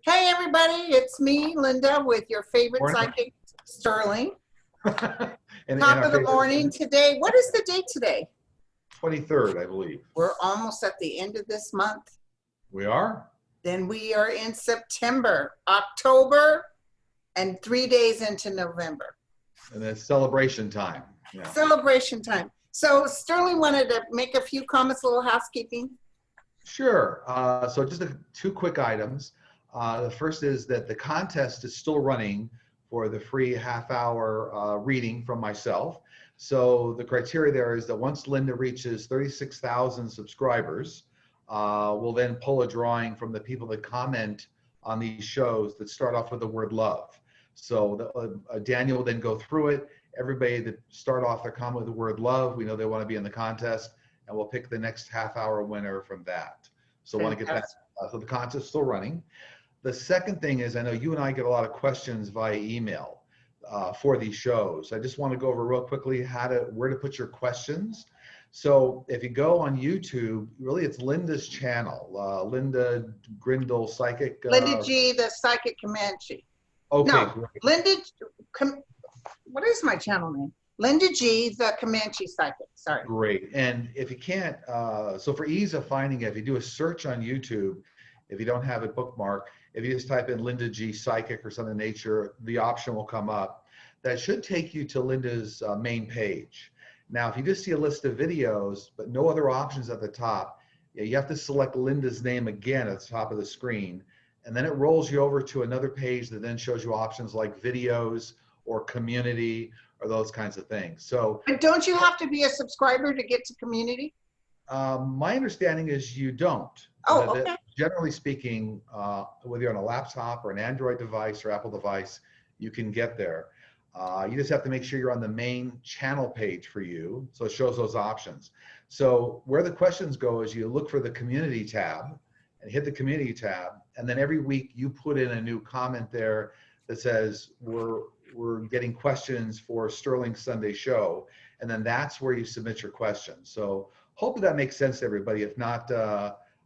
Hey everybody, it's me, Linda, with your favorite Morning. psychic, Sterling. And Top our of the favorite morning today. What is the date today? 23rd, I believe. We're almost at the end of this month. We are? Then we are in September, October, and 3 days into November. And it's celebration time. Yeah. Celebration time. So Sterling wanted to make a few comments, a little housekeeping. Sure. So just two quick items. The first is that the contest is still running for the free half-hour reading from myself. So the criteria there is that once Linda reaches 36,000 subscribers, we'll then pull a drawing from the people that comment on these shows that start off with the word love. So Daniel will then go through it. Everybody that start off their comment with the word love, we know they want to be in the contest, and we'll pick the next half-hour winner from that. So I want to get that. So the contest is still running. The second thing is, I know you and I get a lot of questions via email for these shows. I just want to go over real quickly where to put your questions. So if you go on YouTube, really it's Linda's channel, Linda Grindel Psychic. Linda G, the Psychic Comanche. Okay, no, great. Linda, what is my channel name? Linda G, the Comanche Psychic. Sorry. Great. And if you can't, so for ease of finding it, if you do a search on YouTube, if you don't have it bookmarked, if you just type in Linda G Psychic or something of nature, the option will come up. That should take you to Linda's main page. Now, if you just see a list of videos, but no other options at the top, you have to select Linda's name again at the top of the screen. And then it rolls you over to another page that then shows you options like videos or community or those kinds of things. So, but don't you have to be a subscriber to get to community? My understanding is you don't. Oh, okay. Generally speaking, whether you're on a laptop or an Android device or Apple device, you can get there. You just have to make sure you're on the main channel page for you, so it shows those options. So where the questions go is you look for the community tab and hit the community tab, and then every week you put in a new comment there that says we're getting questions for Sterling Sunday show, and then that's where you submit your questions. So hopefully that makes sense to everybody. If not,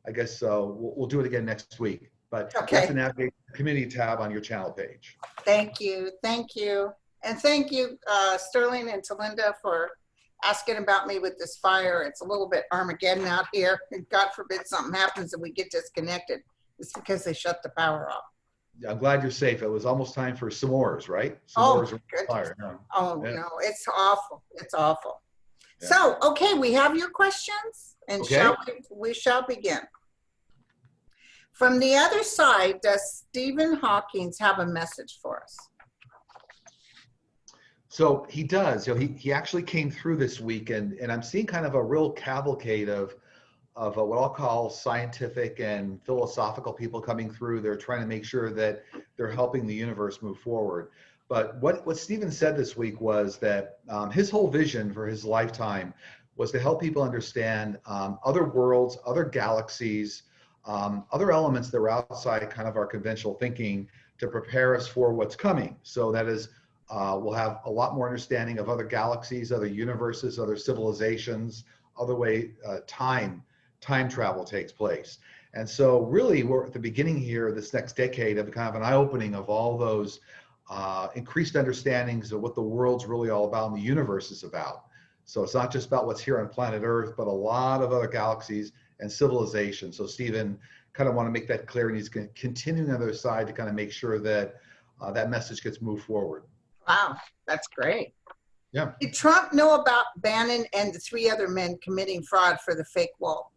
I guess we'll do it again next week. But okay. You have to navigate the community tab on your channel page. Thank you. Thank you. And thank you, Sterling and to Linda, for asking about me with this fire. It's a little bit Armageddon out here. And God forbid something happens and we get disconnected. It's because they shut the power off. I'm glad you're safe. It was almost time for s'mores, right? S'mores or fire. No. Oh, yeah. No, it's awful. It's awful. Yeah. So, okay, we have your questions, and okay. we shall begin. From the other side, does Stephen Hawking have a message for us? So he does. You know, he actually came through this week, and I'm seeing kind of a real cavalcade of what I'll call scientific and philosophical people coming through. They're trying to make sure that they're helping the universe move forward. But what Stephen said this week was that his whole vision for his lifetime was to help people understand other worlds, other galaxies, other elements that were outside kind of our conventional thinking to prepare us for what's coming. So that is, we'll have a lot more understanding of other galaxies, other universes, other civilizations, other way time travel takes place. And so really we're at the beginning here, this next decade, of kind of an eye-opening of all those increased understandings of what the world's really all about and the universe is about. So it's not just about what's here on planet Earth, but a lot of other galaxies and civilizations. So Stephen kind of want to make that clear, and he's going to continue on the other side to kind of make sure that that message gets moved forward. Wow, that's great. Yeah. Did Trump know about Bannon and the 3 other men committing fraud for the fake wall?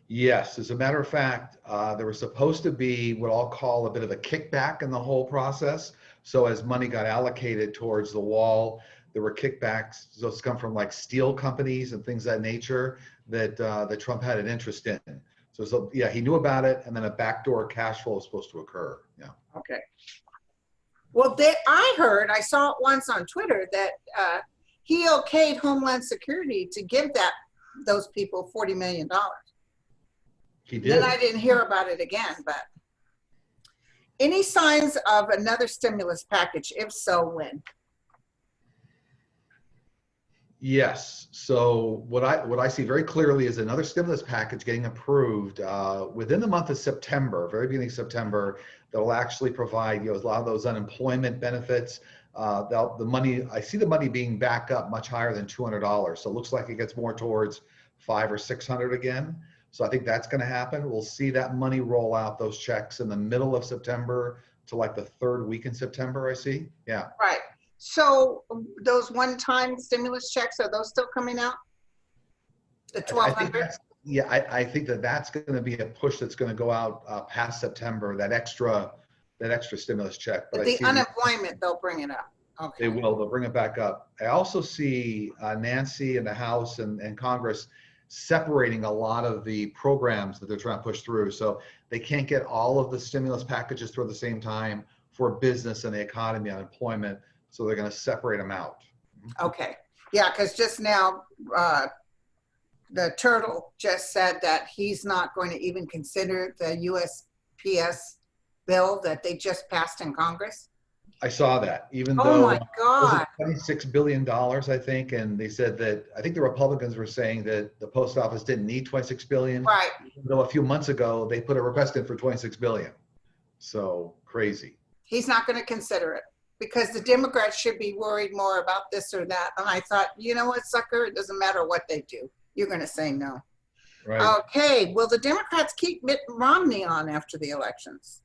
Yes, as a matter of fact, there was supposed to be what I'll call a bit of a kickback in the whole process. So as money got allocated towards the wall, there were kickbacks. So it's come from like steel companies and things of that nature that Trump had an interest in. So yeah, he knew about it, and then a backdoor cash flow was supposed to occur. Yeah. Okay. Well, I saw it once on Twitter that he okayed Homeland Security to give those people $40 million. He did. Then I didn't hear about it again, but any signs of another stimulus package? If so, when? Yes. So what I see very clearly is another stimulus package getting approved within the month of September, very beginning of September, that will actually provide a lot of those unemployment benefits. The money, I see the money being back up much higher than $200. So it looks like it gets more towards 500 or 600 again. So I think that's going to happen. We'll see that money roll out, those checks, in the middle of September to like the third week in September. I see. Yeah. Right. So those one-time stimulus checks, are those still coming out? The I think 1,200? that's, yeah, I think that's going to be a push that's going to go out past September, that extra stimulus check. But But I the see unemployment, they'll bring it up. they Okay. will, they'll bring it back up. I also see Nancy and the House and Congress separating a lot of the programs that they're trying to push through. So they can't get all of the stimulus packages through at the same time for business and the economy, unemployment. So they're going to separate them out. Okay. Yeah, because just now, the turtle just said that he's not going to even consider the USPS bill that they just passed in Congress. I saw that, even Oh though my was it God. $26 billion, I think, and they said that, I think the Republicans were saying that the post office didn't need 26 billion, Right. even though a few months ago they put a request in for 26 billion. So crazy. He's not going to consider it because the Democrats should be worried more about this or that. And I thought, you know what, sucker? It doesn't matter what they do. You're going to say no. Right. Okay. Will the Democrats keep Mitt Romney on after the elections?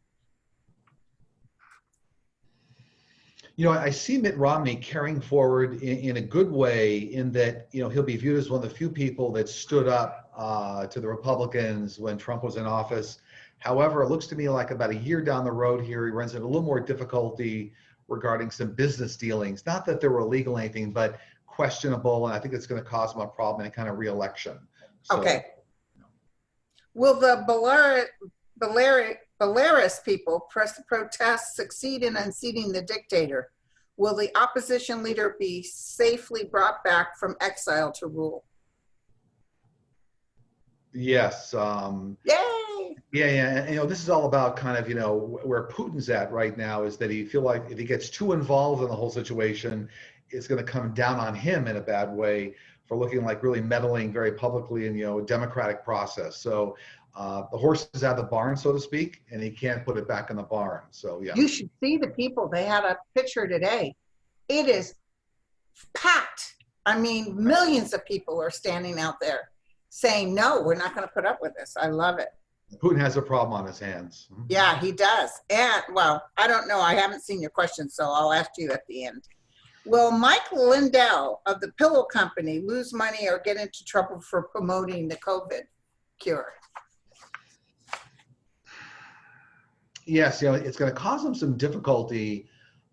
I see Mitt Romney carrying forward in a good way, in that, he'll be viewed as one of the few people that stood up to the Republicans when Trump was in office. However, it looks to me like about a year down the road here, he runs into a little more difficulty regarding some business dealings. Not that they were illegal or anything, but questionable. And I think it's going to cause him a problem in a kind of reelection. So, Okay. Will the Belarus people protest succeed in unseating the dictator? Will the opposition leader be safely brought back from exile to rule? yes. Yay! Yeah. And, this is all about kind of, where Putin's at right now, is that he feel like if he gets too involved in the whole situation, it's going to come down on him in a bad way for looking like really meddling very publicly in, a democratic process. So the horse is out of the barn, so to speak, and he can't put it back in the barn. So, yeah. You should see the people. They had a picture today. It is packed. I mean, millions of people are standing out there saying, no, we're not going to put up with this. I love it. Putin has a problem on his hands. Yeah, he does. And, well, I don't know. I haven't seen your question, so I'll ask you at the end. Will Mike Lindell of the Pillow Company lose money or get into trouble for promoting the COVID cure? Yes, it's going to cause him some difficulty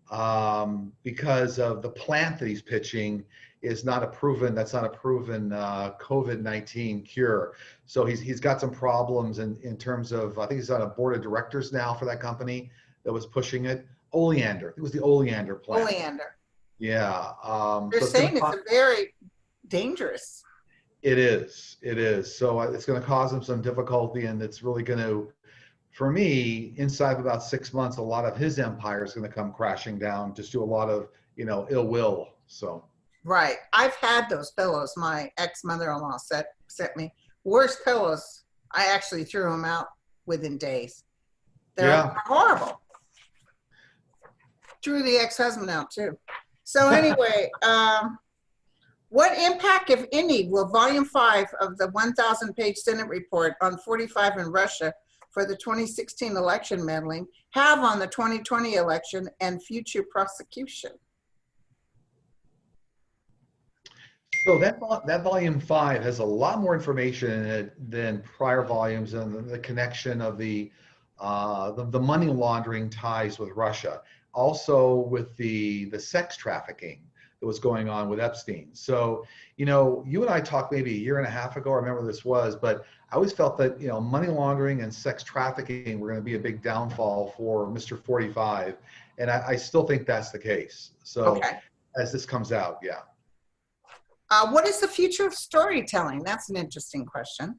because of the plant that he's pitching is not a proven COVID-19 cure. So he's got some problems in terms of, I think he's on a board of directors now for that company that was pushing it. Oleander, it was the Oleander plant. Oleander. Yeah. They're saying it's very dangerous. It is. So it's going to cause him some difficulty, and it's really going to, for me, inside of about 6 months, a lot of his empire is going to come crashing down, just do a lot of, ill will. So. Right. I've had those pillows. My ex-mother-in-law sent me. Worst pillows. I actually threw them out within days. They're horrible. Threw the ex-husband out too. So anyway, what impact, if any, will Volume 5 of the 1,000-page Senate report on 45 in Russia for the 2016 election meddling have on the 2020 election and future prosecution? So that volume 5 has a lot more information in it than prior volumes, and the connection of the money laundering ties with Russia, also with the sex trafficking that was going on with Epstein. So, you and I talked maybe a year and a half ago, I remember this was, but I always felt that, money laundering and sex trafficking were going to be a big downfall for Mr. 45. And I still think that's the case. So Okay. as this comes out, yeah. What is the future of storytelling? That's an interesting question.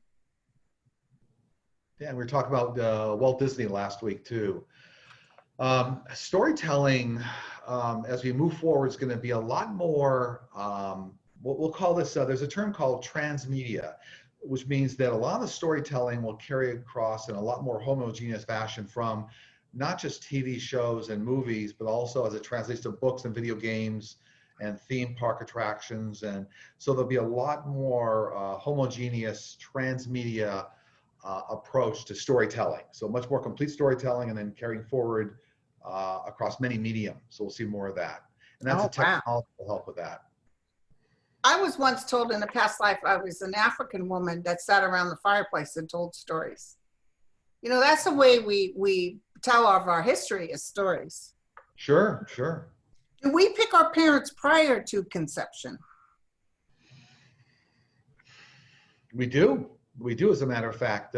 Yeah, we were talking about Walt Disney last week too. Storytelling, as we move forward, is going to be a lot more we'll call this, there's a term called transmedia, which means that a lot of the storytelling will carry across in a lot more homogeneous fashion from not just TV shows and movies, but also as it translates to books and video games and theme park attractions. And so there'll be a lot more homogeneous transmedia approach to storytelling. So much more complete storytelling and then carrying forward across many mediums. So we'll see more of that. And that's Oh, a technology will help with that. I was once told in a past life I was an African woman that sat around the fireplace and told stories. You know, that's the way we tell of our history is stories. Sure, sure. Do we pick our parents prior to conception? We do. We do, as a matter of fact.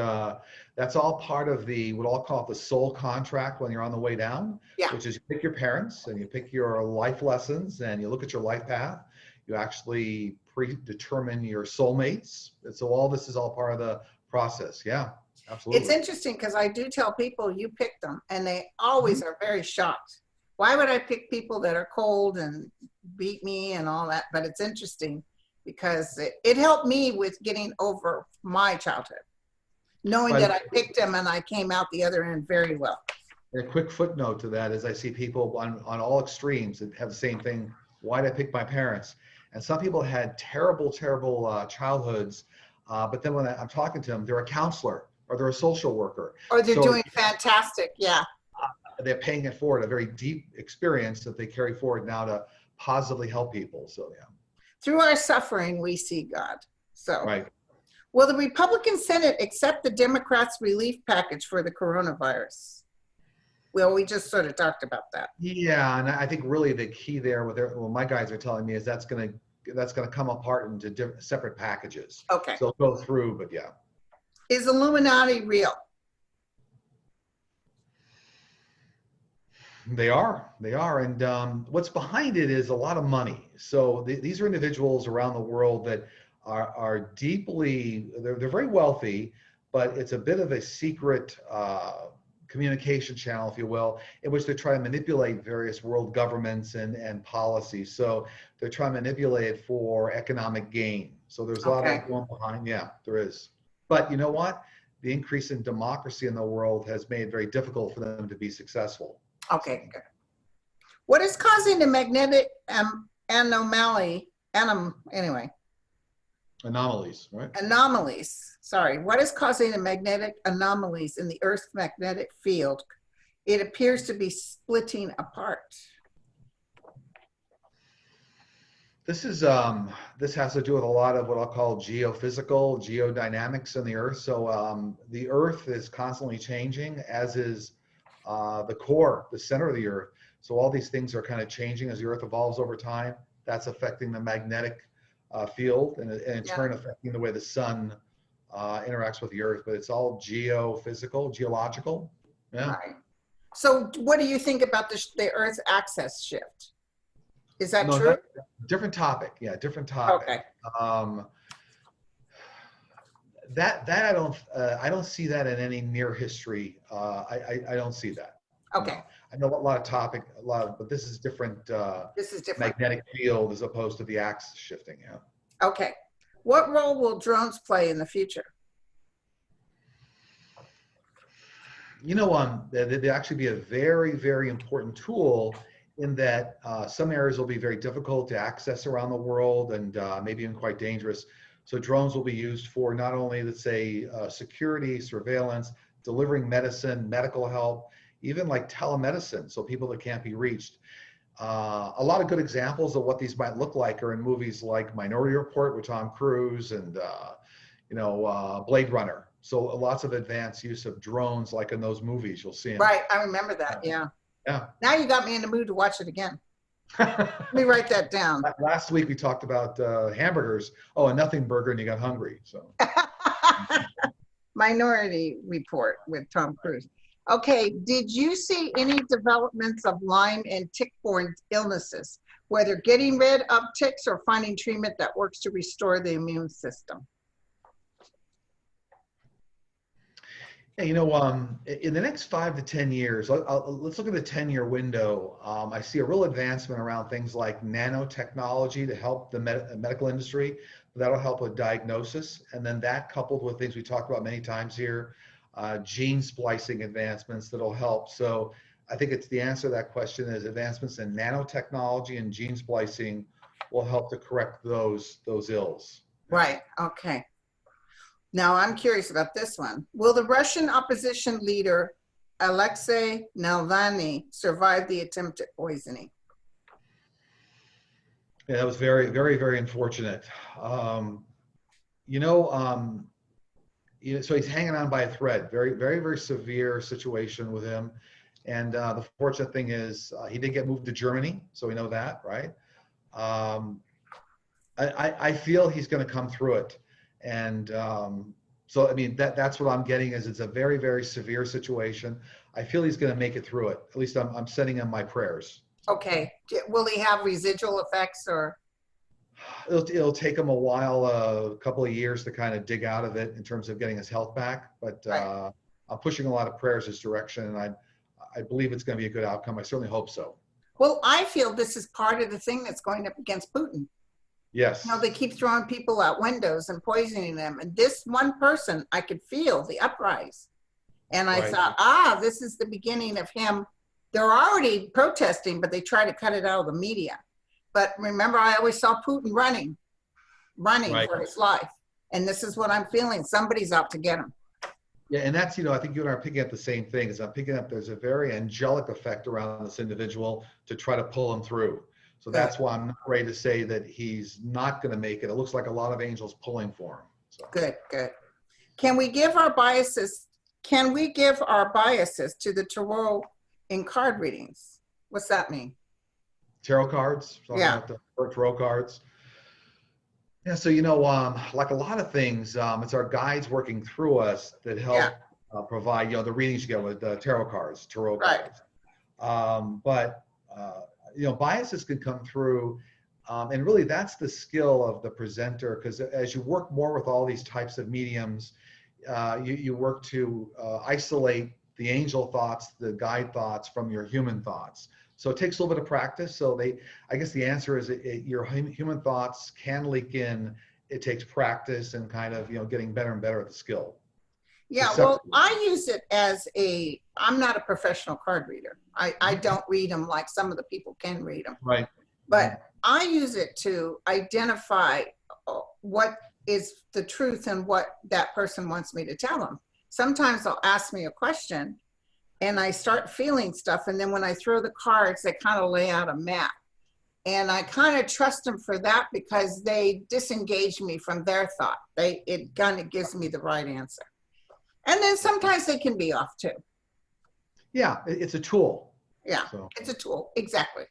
That's all part of the, what I'll call it, the soul contract when you're on the way down, Yeah. which is you pick your parents and you pick your life lessons and you look at your life path. You actually predetermine your soulmates. And so all this is all part of the process. Yeah, absolutely. It's interesting because I do tell people you picked them and they always are very shocked. Why would I pick people that are cold and beat me and all that? But it's interesting because it helped me with getting over my childhood, knowing that I picked them and I came out the other end very well. A quick footnote to that is I see people on all extremes that have the same thing. Why did I pick my parents? And some people had terrible, terrible childhoods. But then when I'm talking to them, they're a counselor or they're a social worker. Or they're doing fantastic. Yeah. They're paying it forward, a very deep experience that they carry forward now to positively help people. So, yeah. Through our suffering, we see God. So, right. Will the Republican Senate accept the Democrats' relief package for the coronavirus? Well, we just sort of talked about that. Yeah, and I think really the key there, what my guys are telling me is that's going to come apart into separate packages. Okay. So go through, but yeah. Is Illuminati real? They are, and what's behind it is a lot of money. So these are individuals around the world that are deeply, they're very wealthy, but it's a bit of a secret communication channel, if you will, in which they try to manipulate various world governments and policies. So they're trying to manipulate it for economic gain. So there's a lot of going behind. Yeah, there is. But you know what? The increase in democracy in the world has made it very difficult for them to be successful. Okay, good. What is causing the magnetic anomaly? Anyway. Anomalies, right? Anomalies. Sorry. What is causing the magnetic anomalies in the Earth's magnetic field? It appears to be splitting apart. This is this has to do with a lot of what I'll call geophysical, geodynamics in the Earth. So the Earth is constantly changing, as is the core, the center of the Earth. So all these things are kind of changing as the Earth evolves over time. That's affecting the magnetic field and in turn affecting the way the sun interacts with the Earth. But it's all geophysical, geological. Yeah. Right. So what do you think about the Earth's axis shift? Is that true? Different topic. Yeah, different topic. Okay. That I don't see that in any near history. I don't see that. Okay. No. I know but this is different. This is different. Magnetic field as opposed to the axis shifting. Yeah. Okay. What role will drones play in the future? You know, they actually be a very, very important tool in that some areas will be very difficult to access around the world and maybe even quite dangerous. So drones will be used for not only, let's say, security, surveillance, delivering medicine, medical help, even like telemedicine, so people that can't be reached. A lot of good examples of what these might look like are in movies like Minority Report with Tom Cruise and, Blade Runner. So lots of advanced use of drones like in those movies, you'll see them. Right, I remember that, yeah. Yeah. Now you got me in the mood to watch it again. Let me write that down. Last week we talked about hamburgers. Oh, a nothing burger, and you got hungry. So. Minority Report with Tom Cruise. Okay, did you see any developments of Lyme and tick-borne illnesses, whether getting rid of ticks or finding treatment that works to restore the immune system? Yeah, in the next 5 to 10 years, let's look at the 10-year window. I see a real advancement around things like nanotechnology to help the medical industry. That'll help with diagnosis. And then that coupled with things we talked about many times here, gene splicing advancements that'll help. So I think it's the answer to that question is advancements in nanotechnology and gene splicing will help to correct those ills. Right. Okay. Now I'm curious about this one. Will the Russian opposition leader Alexei Navalny survive the attempted poisoning? Yeah, that was very, very, very unfortunate. Um, you know, um, so he's hanging on by a thread. Very, very, very severe situation with him. And the fortunate thing is he did get moved to Germany, so we know that, right? Um, I feel he's going to come through it. And so, I mean, that's what I'm getting is it's a very, very severe situation. I feel he's going to make it through it. At least I'm sending him my prayers. Okay. Will he have residual effects or? It'll take him a while, a couple of years to kind of dig out of it in terms of getting his health back. But Right. I'm pushing a lot of prayers his direction, and I believe it's going to be a good outcome. I certainly hope so. Well, I feel this is part of the thing that's going up against Putin. They Yes. keep throwing people out windows and poisoning them. And this one person, I could feel the uprise. And I Right. thought, this is the beginning of him. They're already protesting, but they try to cut it out of the media. But remember, I always saw Putin running Right. for his life. And this is what I'm feeling. Somebody's out to get him. Yeah, and that's, I think you and I are picking up the same thing. Is I'm picking up there's a very angelic effect around this individual to try to pull him through. So Good, that's why I'm not ready to say that he's not going to make it. It looks like a lot of angels pulling for him. So good, good. Can we give our biases? Can we give our biases to the tarot in card readings? What's that mean? tarot cards, talking Yeah, about the tarot cards. Yeah, so like a lot of things, it's our guides working through us that yeah, help provide, the readings you get with tarot right. cards. But biases can come through, and really that's the skill of the presenter. Because as you work more with all these types of mediums, you work to isolate the angel thoughts, the guide thoughts from your human thoughts. So it takes a little bit of practice. So I guess the answer is your human thoughts can leak in. It takes practice and kind of, getting better and better at the skill. Yeah, well, I use it as I'm not a professional card reader. I don't read them like some of the people can read them. Right. But I use it to identify what is the truth and what that person wants me to tell them. Sometimes they'll ask me a question and I start feeling stuff. And then when I throw the cards, they kind of lay out a map. And I kind of trust them for that because they disengage me from their thought. It kind of gives me the right answer. And then sometimes they can be off too. Yeah, it's a tool. Yeah, so. It's a tool, exactly.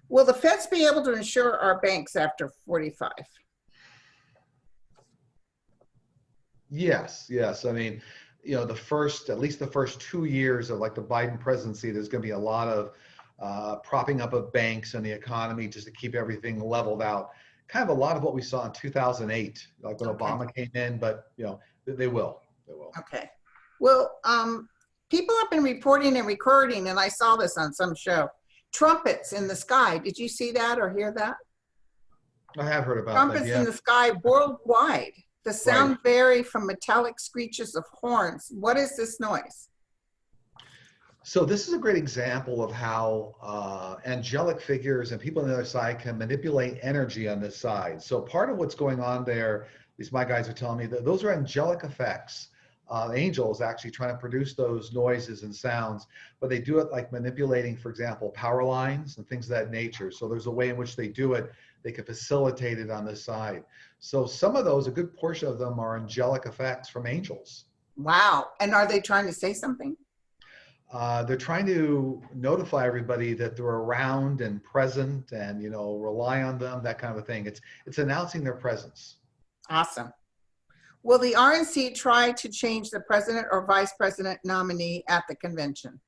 Will the feds be able to insure our banks after 45? Yes. I mean, at least the first 2 years of like the Biden presidency, there's going to be a lot of propping up of banks and the economy just to keep everything leveled out. Kind of a lot of what we saw in 2008, like when Obama came in, but they will. Okay. Well, people have been reporting and recording, and I saw this on some show, trumpets in the sky. Did you see that or hear that? I have heard about trumpets that, yeah. in the sky worldwide. The sound vary from metallic screeches of horns. What is this noise? So this is a great example of how angelic figures and people on the other side can manipulate energy on this side. So part of what's going on there, at least my guys are telling me, that those are angelic effects. Angels actually trying to produce those noises and sounds, but they do it like manipulating, for example, power lines and things of that nature. So there's a way in which they do it. They can facilitate it on this side. So some of those, a good portion of them are angelic effects from angels. Wow. And are they trying to say something? They're trying to notify everybody that they're around and present and, rely on them, that kind of a thing. It's announcing their presence. Awesome. Will the RNC try to change the president or vice president nominee at the convention?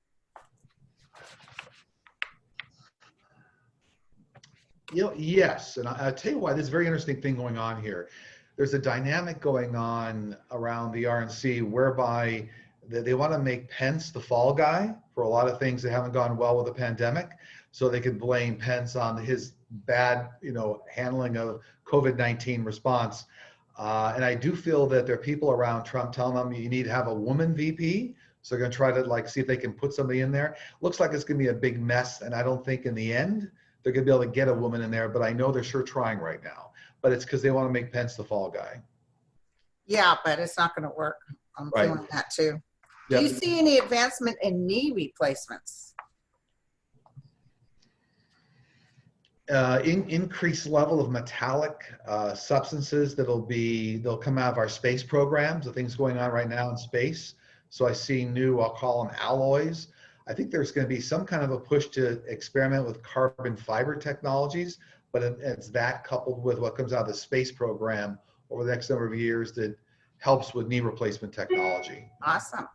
Yes. And I'll tell you why. There's a very interesting thing going on here. There's a dynamic going on around the RNC whereby They want to make Pence the fall guy for a lot of things that haven't gone well with the pandemic, so they could blame Pence on his bad, handling of COVID-19 response. And I do feel that there are people around Trump telling them you need to have a woman VP. So they're going to try to see if they can put somebody in there. Looks like it's going to be a big mess. And I don't think in the end they're going to be able to get a woman in there, but I know they're sure trying right now. But it's because they want to make Pence the fall guy. Yeah, but it's not going to work. I'm Right. feeling that too. Yep. Do you see any advancement in knee replacements? Increased level of metallic substances they'll come out of our space programs, the things going on right now in space. So I see new, I'll call them alloys. I think there's going to be some kind of a push to experiment with carbon fiber technologies, but it's that coupled with what comes out of the space program over the next number of years that helps with knee replacement technology. Awesome.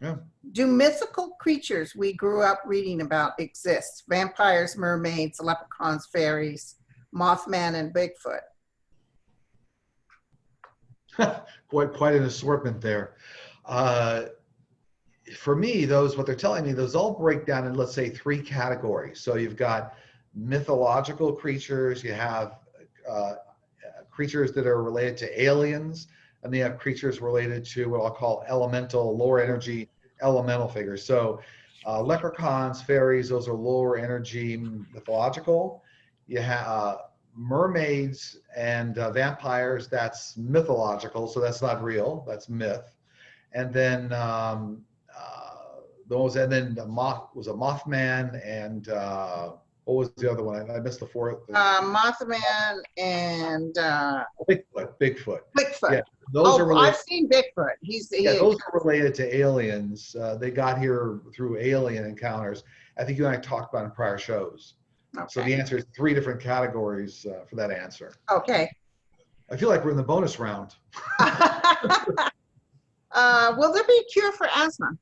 Yeah. Do mythical creatures we grew up reading about exist? Vampires, mermaids, leprechauns, fairies, Mothman, and Bigfoot. Quite an assortment there. For me, what they're telling me, those all break down in, let's say, 3 categories. So you've got mythological creatures, you have creatures that are related to aliens, and they have creatures related to what I'll call elemental, lower energy elemental figures. So leprechauns, fairies, those are lower energy mythological. You have mermaids and vampires, that's mythological, so that's not real, that's myth. And then the Mothman, and what was the other one? I missed the fourth. Mothman and Bigfoot. Bigfoot. Yeah, those are related. I've seen Bigfoot. Those are related to aliens. They got here through alien encounters. I think you and I talked about in prior shows. Okay. So the answer is 3 different categories for that answer. Okay. I feel like we're in the bonus round. Will there be a cure for asthma?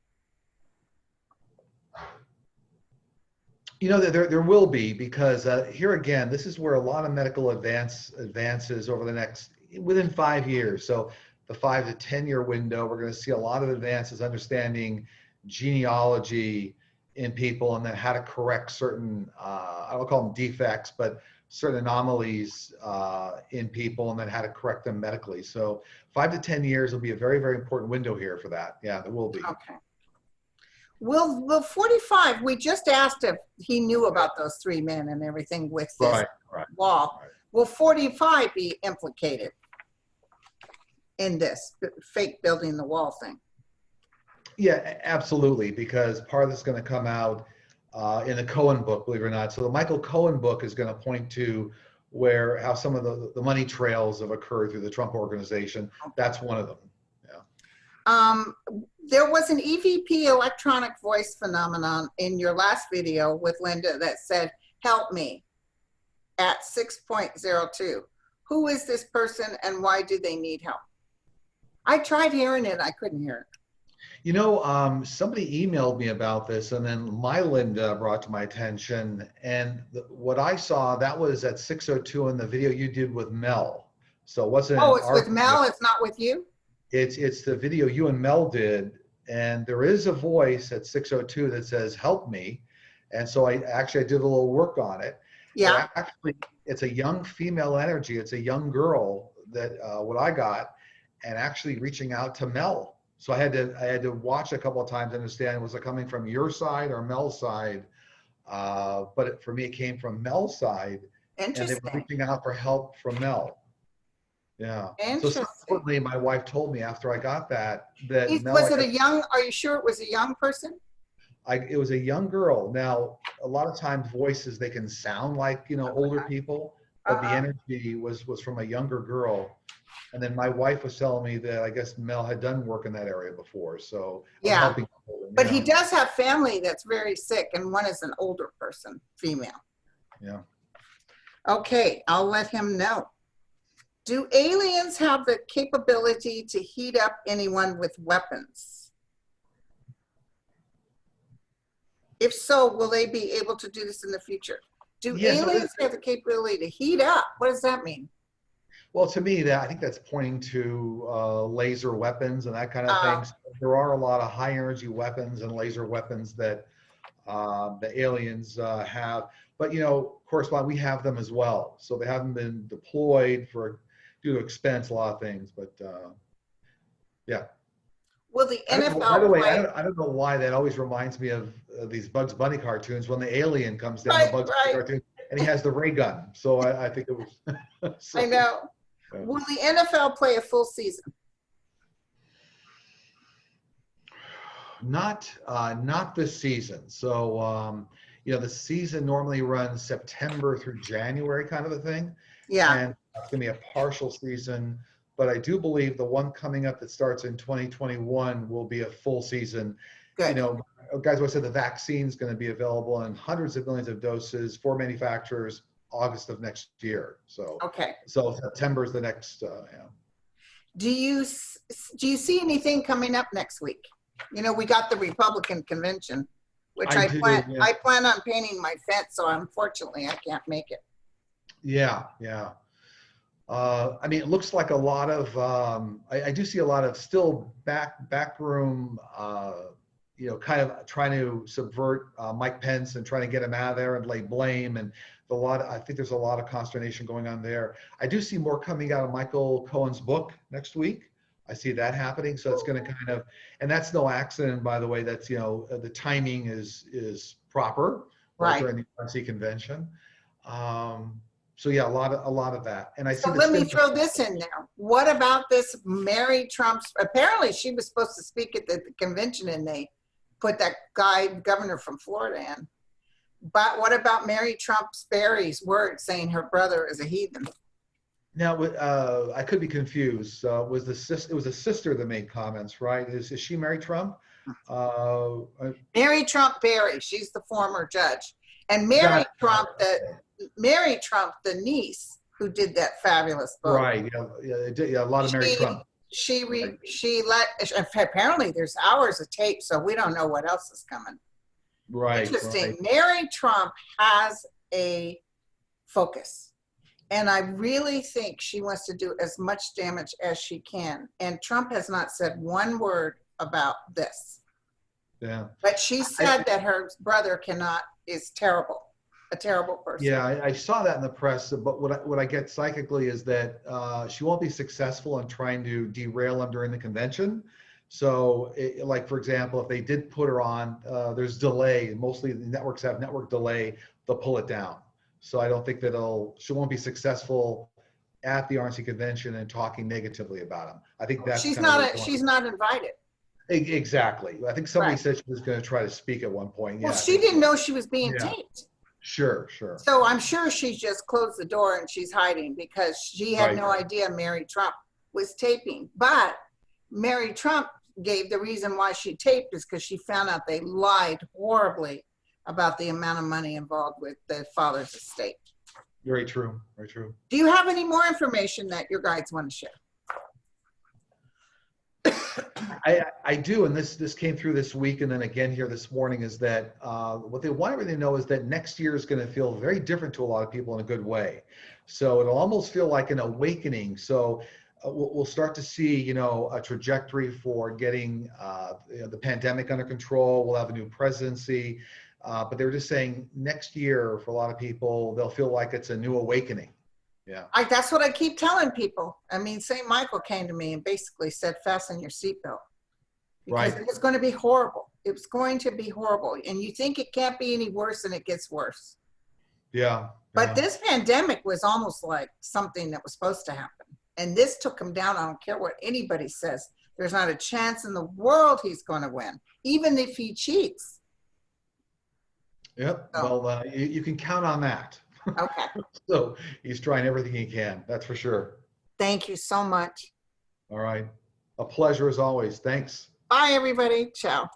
There will be, because here again, this is where a lot of medical advances over within 5 years. So the 5 to 10 year window, we're going to see a lot of advances understanding genealogy in people, and then how to correct certain, I don't call them defects, but certain anomalies in people, and then how to correct them medically. So 5 to 10 years will be a very, very important window here for that. Yeah, there will be. Okay. Will 45, we just asked if he knew about those 3 men and everything with this wall. Right. Will 45 be implicated in this fake building the wall thing? Yeah, absolutely, because part of this is going to come out in the Cohen book, believe it or not. So the Michael Cohen book is going to point to how some of the money trails have occurred through the Trump organization. That's one of them. Yeah. There was an EVP electronic voice phenomenon in your last video with Linda that said, "Help me," at 6.02. Who is this person and why do they need help? I tried hearing it. I couldn't hear it. Somebody emailed me about this, and then my Linda brought to my attention, and what I saw, that was at 6:02 in the video you did with Mel. So it wasn't. Oh, it's with Mel, it's not with you? It's the video you and Mel did, and there is a voice at 6:02 that says, "Help me." And so I did a little work on it. Yeah. And actually, it's a young female energy. It's a young girl that what I got, and actually reaching out to Mel. So I had to watch a couple of times to understand, was it coming from your side or Mel's side? But for me, it came from Mel's side. Interesting. And they were reaching out for help from Mel. Yeah. Interesting. So subsequently, my wife told me after I got that Mel, was it a young? Are you sure it was a young person? It was a young girl. Now, a lot of times voices, they can sound like older people, but the energy was from a younger girl. And then my wife was telling me that I guess Mel had done work in that area before. So yeah, helping people, but he does have family that's very sick, and one is an older person, female. Yeah. Okay, I'll let him know. Do aliens have the capability to heat up anyone with weapons? If so, will they be able to do this in the future? Do aliens have the capability to heat up? What does that mean? Well, to me, I think that's pointing to laser weapons and that kind of thing. there are a lot of high energy weapons and laser weapons that the aliens have. But, corresponding, we have them as well. So they haven't been deployed due to expense, a lot of things. But yeah. Will the By the NFL way, play? I don't know why that always reminds me of these Bugs Bunny cartoons when the alien comes down the Right, Bugs Bunny right. cartoon and he has the ray gun. So I think it was. I know. Yeah. Will the NFL play a full season? Not this season. So the season normally runs September through January, kind of a thing, Yeah, and it's going to be a partial season. But I do believe the one coming up that starts in 2021 will be a full season. good. Guys, what I said, the vaccine is going to be available in hundreds of millions of doses for manufacturers August of next year. So Okay. September is the next. Do you see anything coming up next week? We got the Republican convention, which I do, plan yeah. I plan on painting my fence, so unfortunately I can't make it. Yeah. It looks like a lot of, I do see a lot of still backroom, kind of trying to subvert Mike Pence and trying to get him out of there and lay blame. And I think there's a lot of consternation going on there. I do see more coming out of Michael Cohen's book next week. I see that happening. So it's going to kind of, and that's no accident, by the way. That's, the timing is proper Right. during the RNC convention. So yeah, a lot of that. And I see. So let me throw this in there. What about this Mary Trump's? Apparently, she was supposed to speak at the convention, and they put that governor from Florida in. But what about Mary Trump Sperry's words saying her brother is a heathen? Now, I could be confused. It was a sister that made comments, right? Is she Mary Trump? Mary Trump Berry. She's the former judge, and Mary Trump, the niece who did that fabulous book. Right. Yeah. A lot of Mary Trump. She apparently there's hours of tape, so we don't know what else is coming. Right. Interesting. Right. Mary Trump has a focus. And I really think she wants to do as much damage as she can. And Trump has not said one word about this. Yeah. But she said that her brother is terrible, a terrible person. Yeah, I saw that in the press. But what I get psychically is that she won't be successful in trying to derail him during the convention. So, like, for example, if they did put her on, there's delay. Mostly the networks have network delay. They'll pull it down. So I don't think she won't be successful at the RNC convention and talking negatively about him. I think that's she's not invited. Exactly. I think somebody said she was going to try to speak at one point. Well, she didn't know she was being taped. Sure. So I'm sure she just closed the door and she's hiding because she had no idea Mary Trump was taping. But Mary Trump gave the reason why she taped is because she found out they lied horribly about the amount of money involved with the father's estate. Very true. Very true. Do you have any more information that your guides want to share? I do, and this came through this week, and then again here this morning, is that what they want everybody to know is that next year is going to feel very different to a lot of people in a good way. So it'll almost feel like an awakening. So we'll start to see, a trajectory for getting the pandemic under control. We'll have a new presidency. But they were just saying next year, for a lot of people, they'll feel like it's a new awakening. Yeah. That's what I keep telling people. I mean, St. Michael came to me and basically said, fasten your seatbelt. Because it was going to be horrible. It was going to be horrible. And you think it can't be any worse, and it gets worse. Yeah. But this pandemic was almost like something that was supposed to happen. And this took him down. I don't care what anybody says. There's not a chance in the world he's going to win, even if he cheats. Yep. So, well, you can count on that. Okay. So he's trying everything he can. That's for sure. Thank you so much. All right. A pleasure as always. Thanks. Bye, everybody. Ciao.